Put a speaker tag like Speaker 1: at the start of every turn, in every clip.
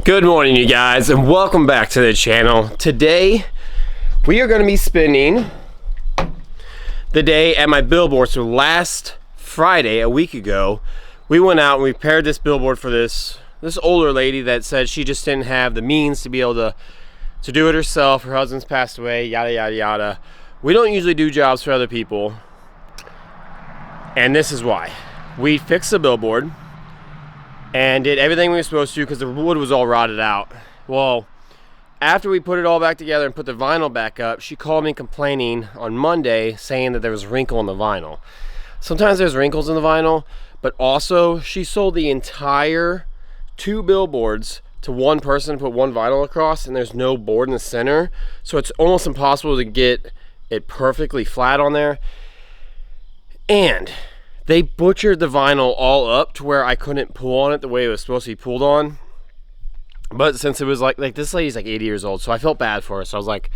Speaker 1: Good morning, you guys, and welcome back to the channel. Today we are going to be spending the day at my billboard. So last Friday, a week ago, we went out and we prepared this billboard for this older lady that said she just didn't have the means to be able to do it herself. Her husband's passed away, yada yada yada. We don't usually do jobs for other people, and this is why. We fixed the billboard and did everything we were supposed to because the wood was all rotted out. Well, after we put it all back together and put the vinyl back up, she called me complaining on Monday saying that there was a wrinkle in the vinyl. Sometimes there's wrinkles in the vinyl, but also she sold the entire 2 billboards to one person to put one vinyl across, and there's no board in the center, so it's almost impossible to get it perfectly flat on there. And they butchered the vinyl all up to where I couldn't pull on it the way it was supposed to be pulled on. But since it was like this lady's like 80 years old, so I felt bad for her. So I was like,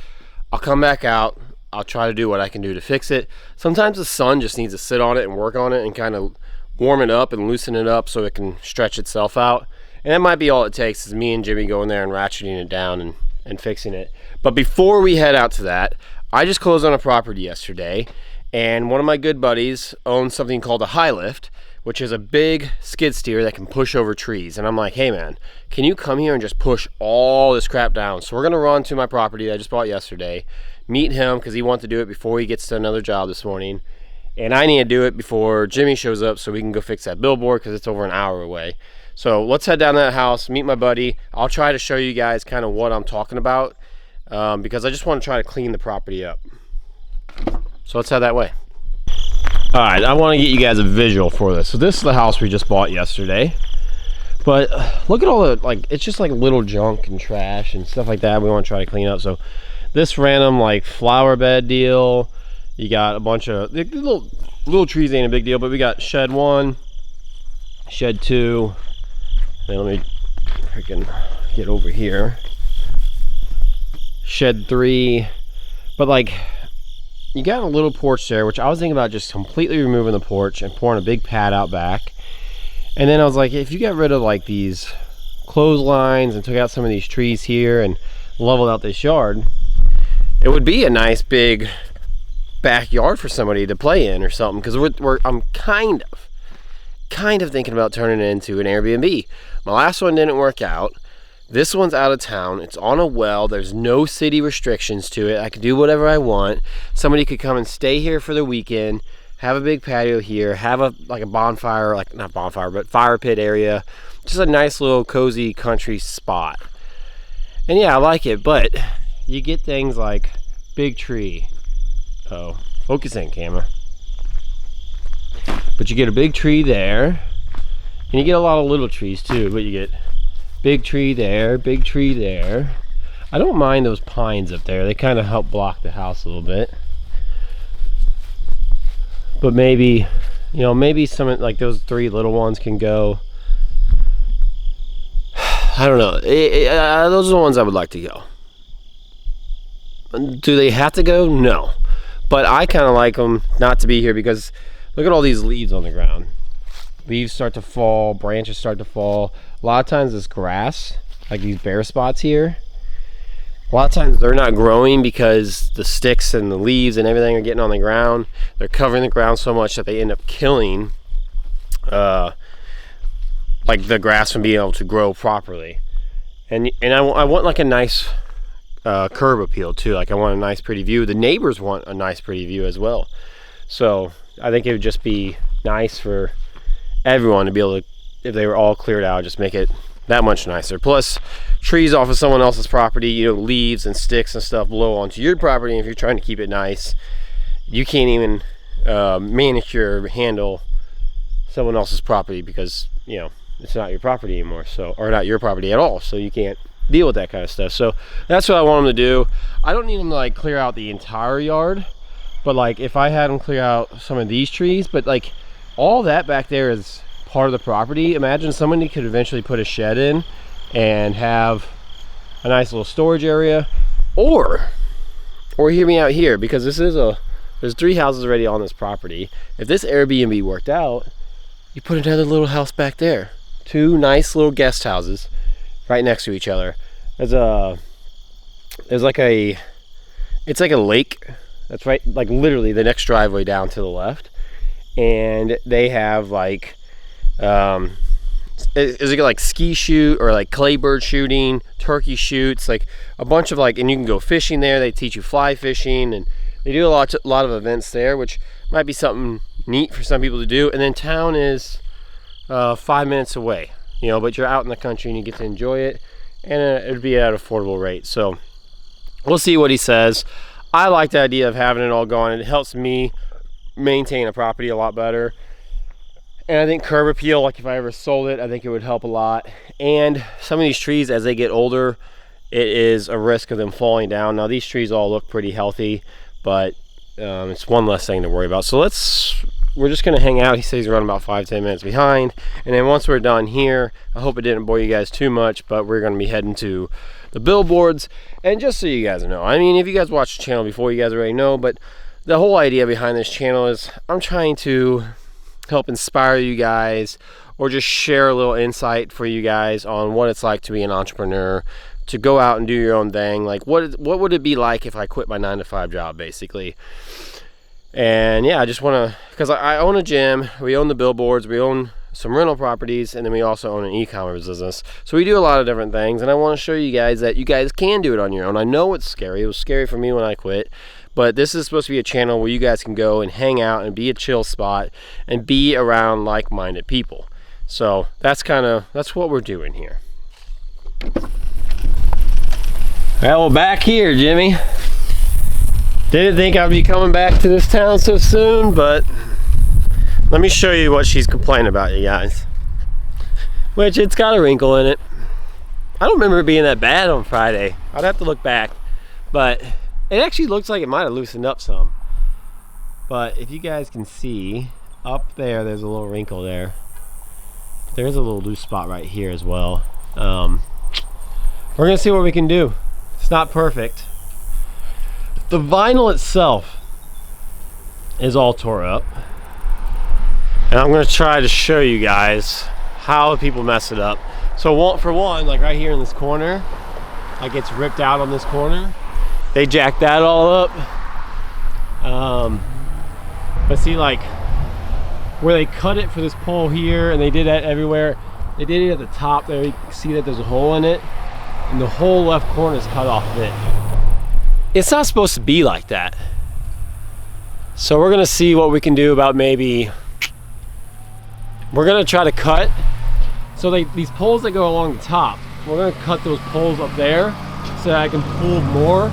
Speaker 1: I'll come back out. I'll try to do what I can do to fix it. Sometimes the sun just needs to sit on it and work on it and kind of warm it up and loosen it up so it can stretch itself out. And that might be all it takes, is me and Jimmy going there and ratcheting it down and fixing it. But before we head out to that, I just closed on a property yesterday. And one of my good buddies owns something called a high lift, which is a big skid steer that can push over trees. And I'm like, hey man, can you come here and just push all this crap down? So we're gonna run to my property that I just bought yesterday, meet him because he wants to do it before he gets to another job this morning. And I need to do it before Jimmy shows up so we can go fix that billboard because it's over an hour away. So let's head down to that house, meet my buddy. I'll try to show you guys kind of what I'm talking about because I just want to try to clean the property up. So let's head that way. All right, I want to get you guys a visual for this. So this is the house we just bought yesterday. But look at all the, it's just like little junk and trash and stuff like that we want to try to clean up. So this random like flower bed deal. You got a bunch of little trees, ain't a big deal, but we got shed 1, shed 2. Then let me freaking get over here. Shed 3. But like, you got a little porch there, which I was thinking about just completely removing the porch and pouring a big pad out back. And then I was like, if you got rid of like these clotheslines and took out some of these trees here and leveled out this yard, it would be a nice big backyard for somebody to play in or something. Because I'm kind of thinking about turning it into an Airbnb. My last one didn't work out. This one's out of town. It's on a well. There's no city restrictions to it. I can do whatever I want. Somebody could come and stay here for the weekend, have a big patio here, have a bonfire, not bonfire, but fire pit area. Just a nice little cozy country spot. And yeah, I like it, but you get things like big tree. Oh, focus in, camera. But you get a big tree there, and you get a lot of little trees too, but you get big tree there, big tree there. I don't mind those pines up there. They kind of help block the house a little bit. But maybe, maybe some like those 3 little ones can go. I don't know. Those are the ones I would like to go. Do they have to go? No. But I kind of like them not to be here because look at all these leaves on the ground. Leaves start to fall, branches start to fall. A lot of times this grass, like these bare spots here, a lot of times they're not growing because the sticks and the leaves and everything are getting on the ground. They're covering the ground so much that they end up killing like the grass from being able to grow properly. And I want like a nice curb appeal too. Like I want a nice pretty view. The neighbors want a nice pretty view as well. So I think it would just be nice for everyone to be able to, if they were all cleared out, just make it that much nicer. Plus trees off of someone else's property, leaves and sticks and stuff blow onto your property. And if you're trying to keep it nice, you can't even manicure, handle someone else's property because it's not your property anymore, or not your property at all, so you can't deal with that kind of stuff. So that's what I want them to do. I don't need them to like clear out the entire yard, but like if I had them clear out some of these trees, but like all that back there is part of the property. Imagine somebody could eventually put a shed in and have a nice little storage area, or hear me out here, because there's 3 houses already on this property. If this Airbnb worked out, you put another little house back there, 2 nice little guest houses, right next to each other. It's like a lake that's right, like literally the next driveway down to the left, and they have like is it like ski shoot or like clay bird shooting, turkey shoots, like a bunch of like, and you can go fishing there. They teach you fly fishing, and they do a lot of events there, which might be something neat for some people to do. And then town is 5 minutes away, you know, but you're out in the country and you get to enjoy it, and it'd be at an affordable rate. So we'll see what he says. I like the idea of having it all going. It helps me maintain a property a lot better. And I think curb appeal, like if I ever sold it, I think it would help a lot. And some of these trees, as they get older, it is a risk of them falling down. Now these trees all look pretty healthy, but it's one less thing to worry about. So we're just gonna hang out. He says he's running about 5-10 minutes behind. And then once we're done here, I hope it didn't bore you guys too much, but we're gonna be heading to the billboards. And just so you guys know, I mean, if you guys watched the channel before, you guys already know, but the whole idea behind this channel is I'm trying to help inspire you guys, or just share a little insight for you guys on what it's like to be an entrepreneur, to go out and do your own thing. Like what would it be like if I quit my 9-to-5 job, basically. And yeah, I just want to, because I own a gym, we own the billboards, we own some rental properties, and then we also own an e-commerce business. So we do a lot of different things, and I want to show you guys that you guys can do it on your own. I know it's scary. It was scary for me when I quit. But this is supposed to be a channel where you guys can go and hang out and be a chill spot and be around like-minded people. So that's what we're doing here. Well, back here, Jimmy. Didn't think I'd be coming back to this town so soon, but let me show you what she's complaining about, you guys. Which, it's got a wrinkle in it. I don't remember it being that bad on Friday. I'd have to look back, but it actually looks like it might have loosened up some. But if you guys can see, up there, there's a little wrinkle there. There's a little loose spot right here as well. We're gonna see what we can do. It's not perfect. The vinyl itself is all tore up. And I'm gonna try to show you guys how people mess it up. So for one, like right here in this corner, like it's ripped out on this corner. They jacked that all up. But see, like where they cut it for this pole here, and they did that everywhere, they did it at the top there. You can see that there's a hole in it, and the whole left corner is cut off of it. It's not supposed to be like that. So we're gonna see what we can do about maybe, we're gonna try to cut. So these poles that go along the top, we're gonna cut those poles up there so that I can pull more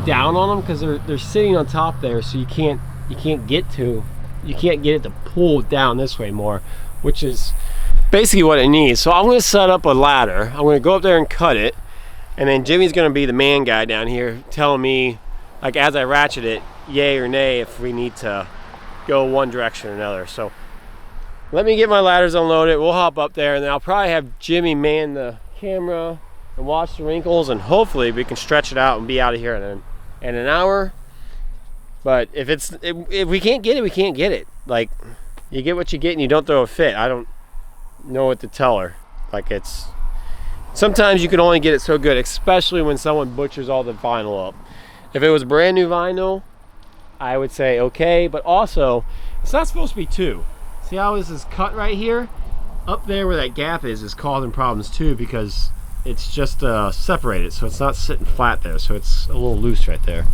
Speaker 1: down on them, because they're sitting on top there, so you can't get it to pull down this way more, which is basically what it needs. So I'm going to set up a ladder. I'm going to go up there and cut it, and then Jimmy's going to be the man guy down here telling me, like as I ratchet it, yay or nay if we need to go one direction or another. So let me get my ladders unloaded, we'll hop up there, and then I'll probably have Jimmy man the camera and watch the wrinkles, and hopefully we can stretch it out and be out of here in an hour. But if we can't get it, we can't get it. Like, you get what you get and you don't throw a fit. I don't know what to tell her. Like, sometimes you can only get it so good, especially when someone butchers all the vinyl up. If it was brand new vinyl, I would say okay, but also it's not supposed to be two. See how this is cut right here? Up there where that gap is causing problems too, because it's just separated, so it's not sitting flat there, so it's a little loose right there.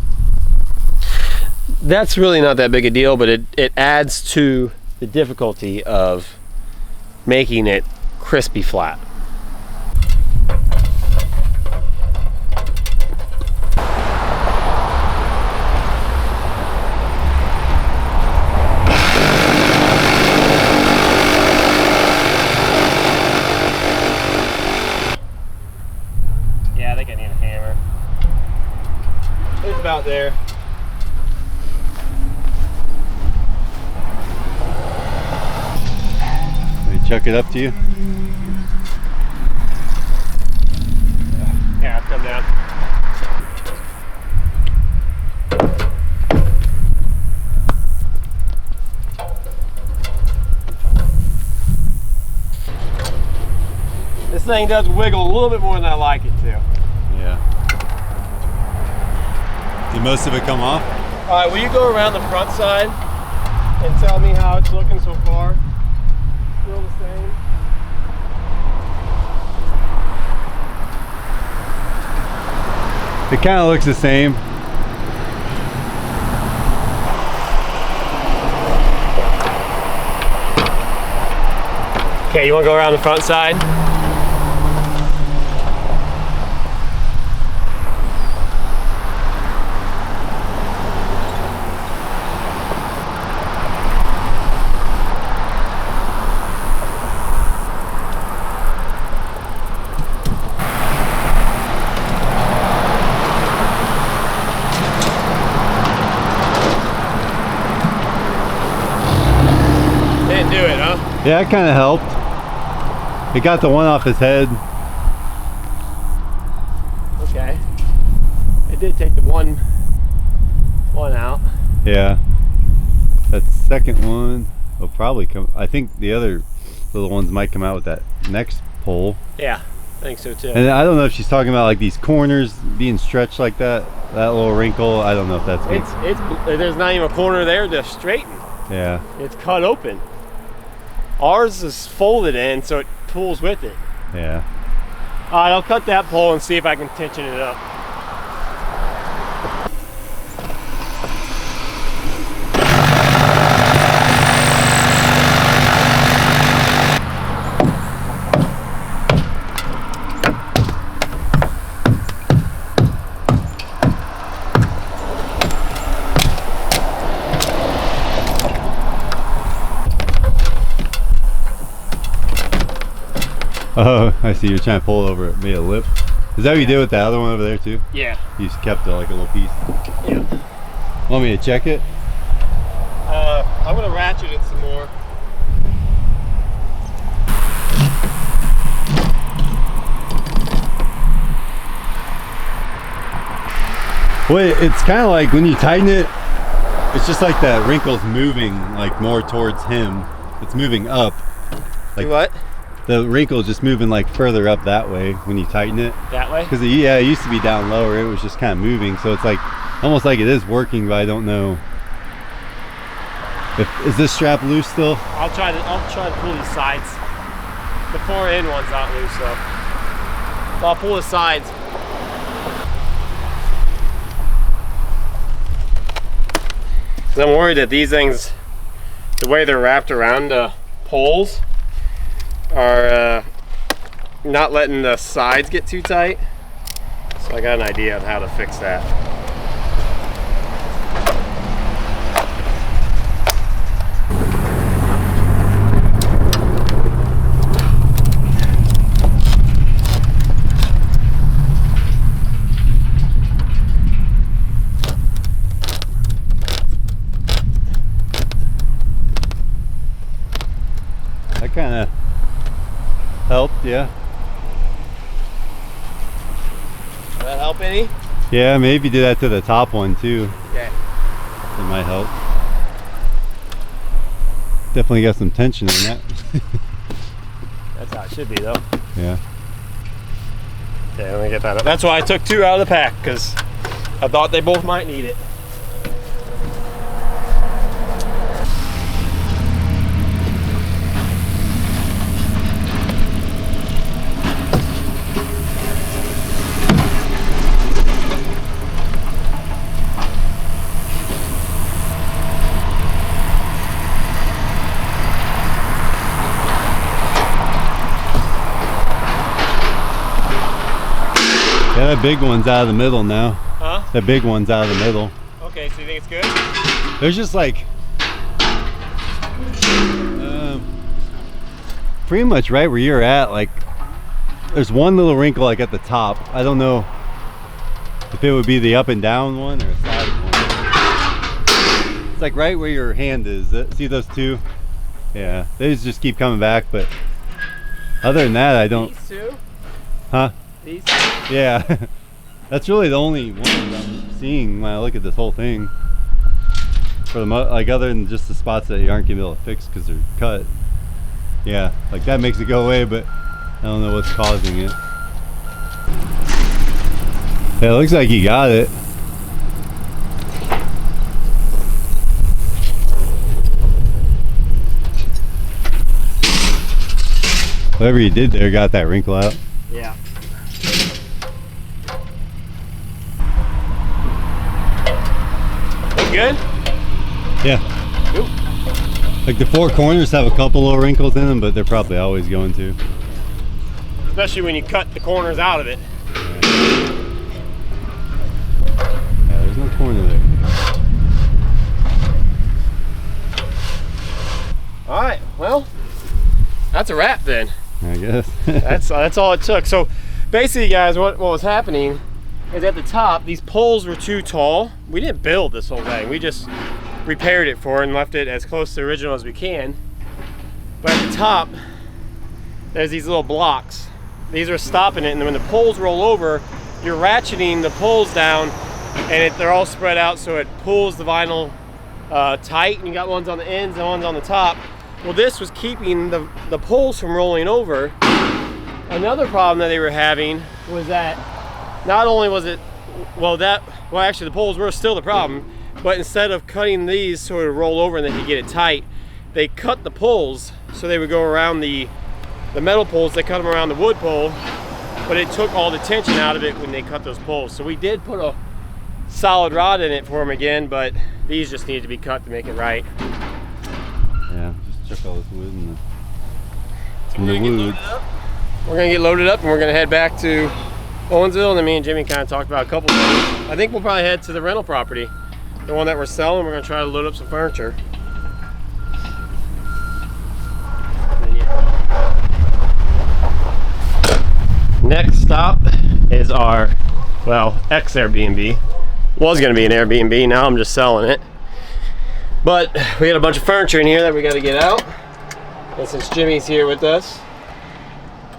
Speaker 1: That's really not that big a deal, but it adds to the difficulty of making it crispy flat. Yeah, I think I need a hammer. It's about there.
Speaker 2: Chuck it up to you?
Speaker 1: Yeah, come down. thing does wiggle a little bit more than I like it to.
Speaker 2: Yeah. Did most of it come off?
Speaker 1: All right, will you go around the front side and tell me how it's looking so far? Still the same?
Speaker 2: It kind of looks the same.
Speaker 1: Okay, you want to go around the front side? Didn't do it, huh?
Speaker 2: Yeah, it kind of helped. It got the one off his head.
Speaker 1: Okay. It did take the one out.
Speaker 2: Yeah. That second one will probably come. I think the other little ones might come out with that next pole.
Speaker 1: Yeah, I think so too.
Speaker 2: And I don't know if she's talking about like these corners being stretched like that. That little wrinkle. I don't know if that's good.
Speaker 1: It's there's not even a corner there to straighten.
Speaker 2: Yeah.
Speaker 1: It's cut open. Ours is folded in, so it pulls with it.
Speaker 2: Yeah.
Speaker 1: All right, I'll cut that pole and see if I can tension it up.
Speaker 2: Oh, I see. You're trying to pull it over. It made a lip. Is that what you did with the other one over there too?
Speaker 1: Yeah.
Speaker 2: You just kept it like a little piece.
Speaker 1: Yeah.
Speaker 2: Want me to check it?
Speaker 1: I'm gonna ratchet it some more.
Speaker 2: Well, it's kind of like when you tighten it, it's just like that wrinkle's moving like more towards him. It's moving up. Like
Speaker 1: what?
Speaker 2: The wrinkle is just moving like further up that way when you tighten it.
Speaker 1: That way?
Speaker 2: Because yeah, it used to be down lower. It was just kind of moving, so it's like almost like it is working, but I don't know. Is this strap loose still?
Speaker 1: I'll try to pull these sides. The far end one's not loose though. So I'll pull the sides. Cause I'm worried that these things, the way they're wrapped around the poles, are not letting the sides get too tight. So I got an idea of how to fix that.
Speaker 2: That kind of helped, yeah.
Speaker 1: Does that help any?
Speaker 2: Yeah, maybe do that to the top one too.
Speaker 1: Okay.
Speaker 2: It might help. Definitely got some tension in that.
Speaker 1: That's how it should be though.
Speaker 2: Yeah.
Speaker 1: Okay, let me get that up. That's why I took two out of the pack, because I thought they both might need it.
Speaker 2: Yeah, that big one's out of the middle now.
Speaker 1: Huh?
Speaker 2: That big one's out of the middle.
Speaker 1: Okay, so you think it's good?
Speaker 2: There's just like pretty much right where you're at, like there's one little wrinkle like at the top. I don't know if it would be the up and down one or a side one. It's like right where your hand is. See those two? Yeah, they just keep coming back, but other than that I don't.
Speaker 1: These two?
Speaker 2: Huh?
Speaker 1: These two?
Speaker 2: Yeah. That's really the only one I'm seeing when I look at this whole thing. For the like, other than just the spots that you aren't gonna be able to fix because they're cut. Yeah, like that makes it go away, but I don't know what's causing it. Yeah, it looks like you got it. Whatever you did there got that wrinkle out.
Speaker 1: Yeah. Look good?
Speaker 2: Yeah.
Speaker 1: Oop.
Speaker 2: Like the four corners have a couple little wrinkles in them, but they're probably always going to.
Speaker 1: Especially when you cut the corners out of it.
Speaker 2: Yeah, there's no corner there.
Speaker 1: All right, well, that's a wrap then.
Speaker 2: I guess.
Speaker 1: That's all it took. So basically, guys, what was happening is at the top, these poles were too tall. We didn't build this whole thing. We just repaired it for it and left it as close to the original as we can. But at the top, there's these little blocks. These are stopping it, and when the poles roll over, you're ratcheting the poles down, and they're all spread out so it pulls the vinyl tight, and you got ones on the ends and ones on the top. Well, this was keeping the poles from rolling over. Another problem that they were having was that not only was it, actually the poles were still the problem, but instead of cutting these so it would roll over and they could get it tight, they cut the poles so they would go around the metal poles. They cut them around the wood pole, but it took all the tension out of it when they cut those poles. So we did put a solid rod in it for them again, but these just needed to be cut to make it right.
Speaker 2: Yeah, just chuck all this wood in
Speaker 1: So we're gonna get loaded up and we're gonna head back to Owensville, and then me and Jimmy kind of talked about a couple things. I think we'll probably head to the rental property, the one that we're selling. We're gonna try to load up some furniture. Next stop is our, ex-Airbnb. Was gonna be an Airbnb, now I'm just selling it. But we had a bunch of furniture in here that we gotta get out. And since Jimmy's here with us,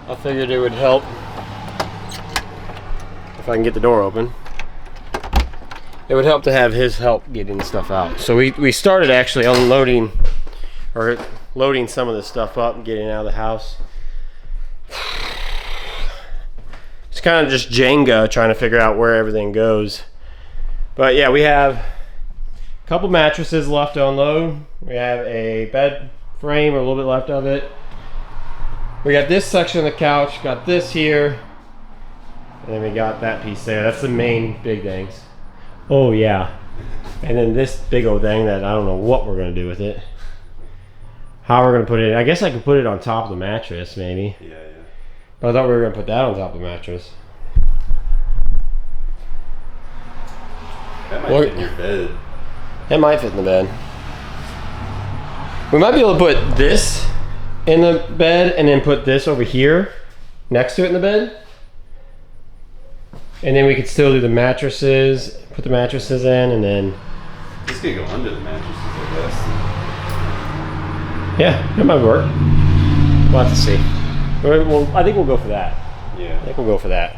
Speaker 1: I figured it would help if I can get the door open. It would help to have his help getting the stuff out. So we started actually unloading or loading some of this stuff up and getting it out of the house. It's kind of just Jenga trying to figure out where everything goes. But yeah, we have a couple mattresses left to unload. We have a bed frame, or a little bit left of it. We got this section of the couch, got this here, and then we got that piece there. That's the main big things. Oh yeah. And then this big old thing that I don't know what we're gonna do with it. How we're gonna put it, I guess I could put it on top of the mattress maybe.
Speaker 2: Yeah.
Speaker 1: But I thought we were gonna put that on top of the mattress.
Speaker 2: That might fit in your bed.
Speaker 1: It might fit in the bed. We might be able to put this in the bed and then put this over here next to it in the bed. And then we could still do the mattresses, put the mattresses in, and then...
Speaker 2: This could go under the mattresses, I guess.
Speaker 1: Yeah, it might work. We'll have to see. Well, I think we'll go for that.
Speaker 2: Yeah.
Speaker 1: I think we'll go for that.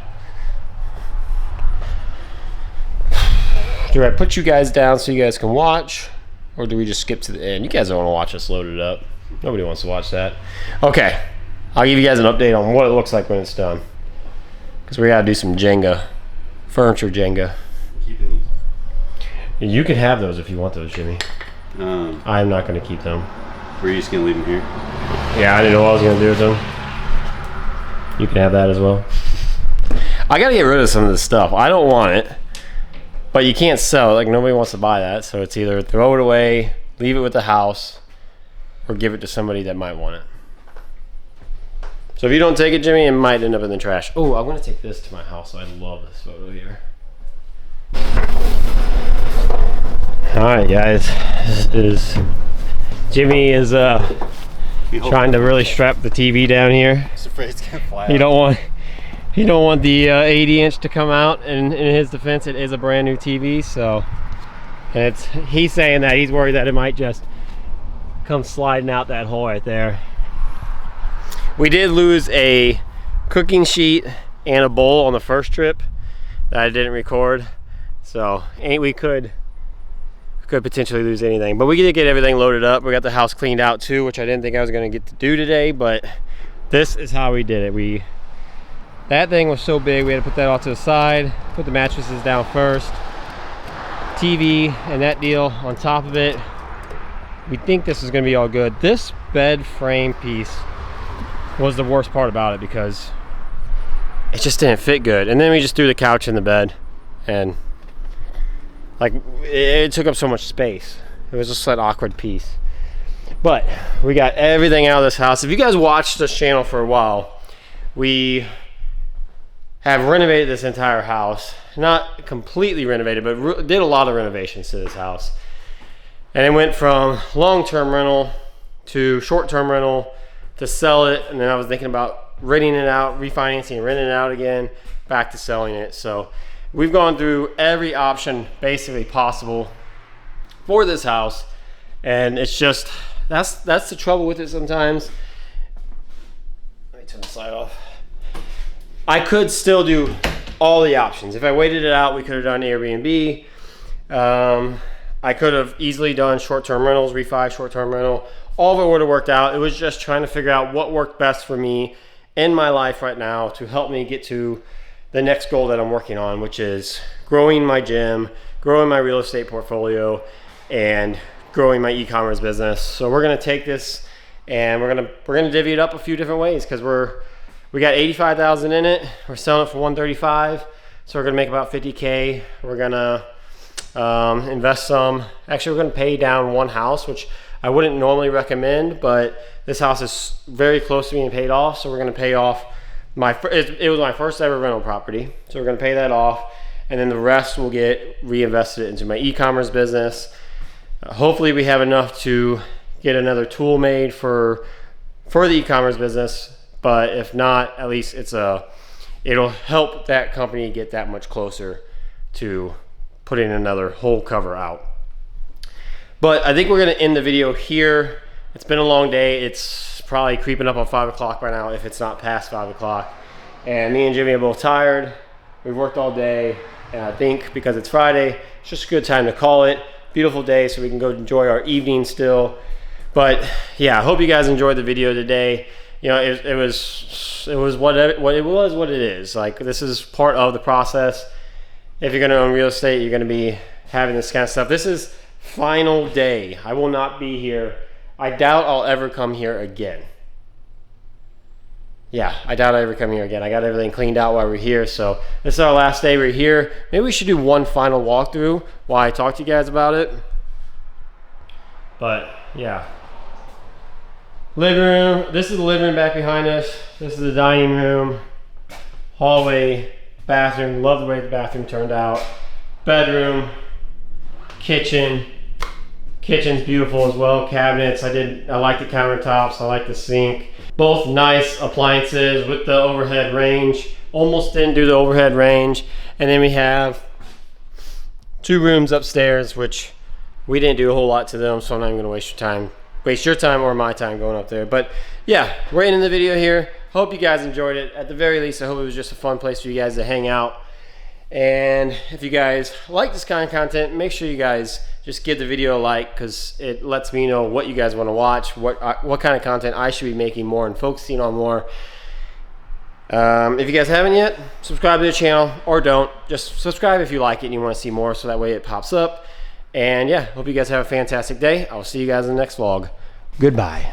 Speaker 1: Do I put you guys down so you guys can watch? Or do we just skip to the end? You guys don't want to watch us load it up. Nobody wants to watch that. Okay. I'll give you guys an update on what it looks like when it's done. Because we got to do some Jenga. Furniture Jenga.
Speaker 2: Keeping these?
Speaker 1: You can have those if you want those, Jimmy. I'm not going to keep them.
Speaker 2: Were you just going to leave them here?
Speaker 1: Yeah, I didn't know what I was going to do with them. You can have that as well. I got to get rid of some of this stuff. I don't want it. But you can't sell it. Like, nobody wants to buy that. So it's either throw it away, leave it with the house, or give it to somebody that might want it. So if you don't take it, Jimmy, it might end up in the trash. Oh, I'm going to take this to my house. I love this photo here. Alright, guys. Jimmy is trying to really strap the TV down here.
Speaker 2: I was afraid it's going to fly out.
Speaker 1: He don't want the 80-inch to come out, and in his defense, it is a brand new TV, so he's saying that he's worried that it might just come sliding out that hole right there. We did lose a cooking sheet and a bowl on the first trip that I didn't record, so we could potentially lose anything, but we did get everything loaded up. We got the house cleaned out too, which I didn't think I was going to get to do today, but This is how we did it. That thing was so big, we had to put that off to the side, put the mattresses down first, TV and that deal on top of it. We think this is gonna be all good. This bed frame piece was the worst part about it because it just didn't fit good. And then we just threw the couch in the bed, and like it took up so much space. It was just an awkward piece. But we got everything out of this house. If you guys watched this channel for a while, we have renovated this entire house. Not completely renovated, but did a lot of renovations to this house. And it went from long-term rental to short-term rental to sell it. And then I was thinking about renting it out, refinancing, renting it out again, back to selling it. So we've gone through every option basically possible for this house. And it's just, that's the trouble with it sometimes. Let me turn the slide off. I could still do all the options. If I waited it out, we could have done Airbnb. I could have easily done short-term rentals, refi, short-term rental. All of it would have worked out. It was just trying to figure out what worked best for me in my life right now to help me get to the next goal that I'm working on, which is growing my gym, growing my real estate portfolio, and growing my e-commerce business. So we're gonna take this and we're gonna divvy it up a few different ways, because we got 85,000 in it. We're selling it for 135, so we're gonna make about 50K. We're gonna invest some. Actually, we're gonna pay down one house, which I wouldn't normally recommend, but this house is very close to being paid off. So we're gonna pay off it was my first ever rental property. So we're gonna pay that off, and then the rest will get reinvested into my e-commerce business. Hopefully we have enough to get another tool made for the e-commerce business. But if not, at least it'll help that company get that much closer to putting another whole cover out. But I think we're gonna end the video here. It's been a long day. It's probably creeping up on 5 o'clock by now, if it's not past 5 o'clock. And me and Jimmy are both tired. We've worked all day, and I think because it's Friday, it's just a good time to call it. Beautiful day, so we can go enjoy our evening still. But yeah, I hope you guys enjoyed the video today. You know, it was what it is. Like, this is part of the process. If you're gonna own real estate, you're gonna be having this kind of stuff. This is final day. I will not be here. I doubt I'll ever come here again. Yeah, I doubt I ever come here again. I got everything cleaned out while we're here. So this is our last day we're here. Maybe we should do one final walkthrough while I talk to you guys about it. But yeah. Living room. This is the living room back behind us. This is the dining room, hallway, bathroom. Love the way the bathroom turned out. Bedroom, kitchen. Kitchen's beautiful as well. Cabinets. I like the countertops. I like the sink. Both nice appliances with the overhead range. Almost didn't do the overhead range. And then we have 2 rooms upstairs, which we didn't do a whole lot to them, so I'm not even gonna waste your time or my time going up there. But yeah, we're ending the video here. Hope you guys enjoyed it. At the very least, I hope it was just a fun place for you guys to hang out. And if you guys like this kind of content, make sure you guys just give the video a like, because it lets me know what you guys want to watch, what kind of content I should be making more and focusing on more. If you guys haven't yet, subscribe to the channel, or don't. Just subscribe if you like it and you want to see more, so that way it pops up. And yeah, hope you guys have a fantastic day. I'll see you guys in the next vlog. Goodbye.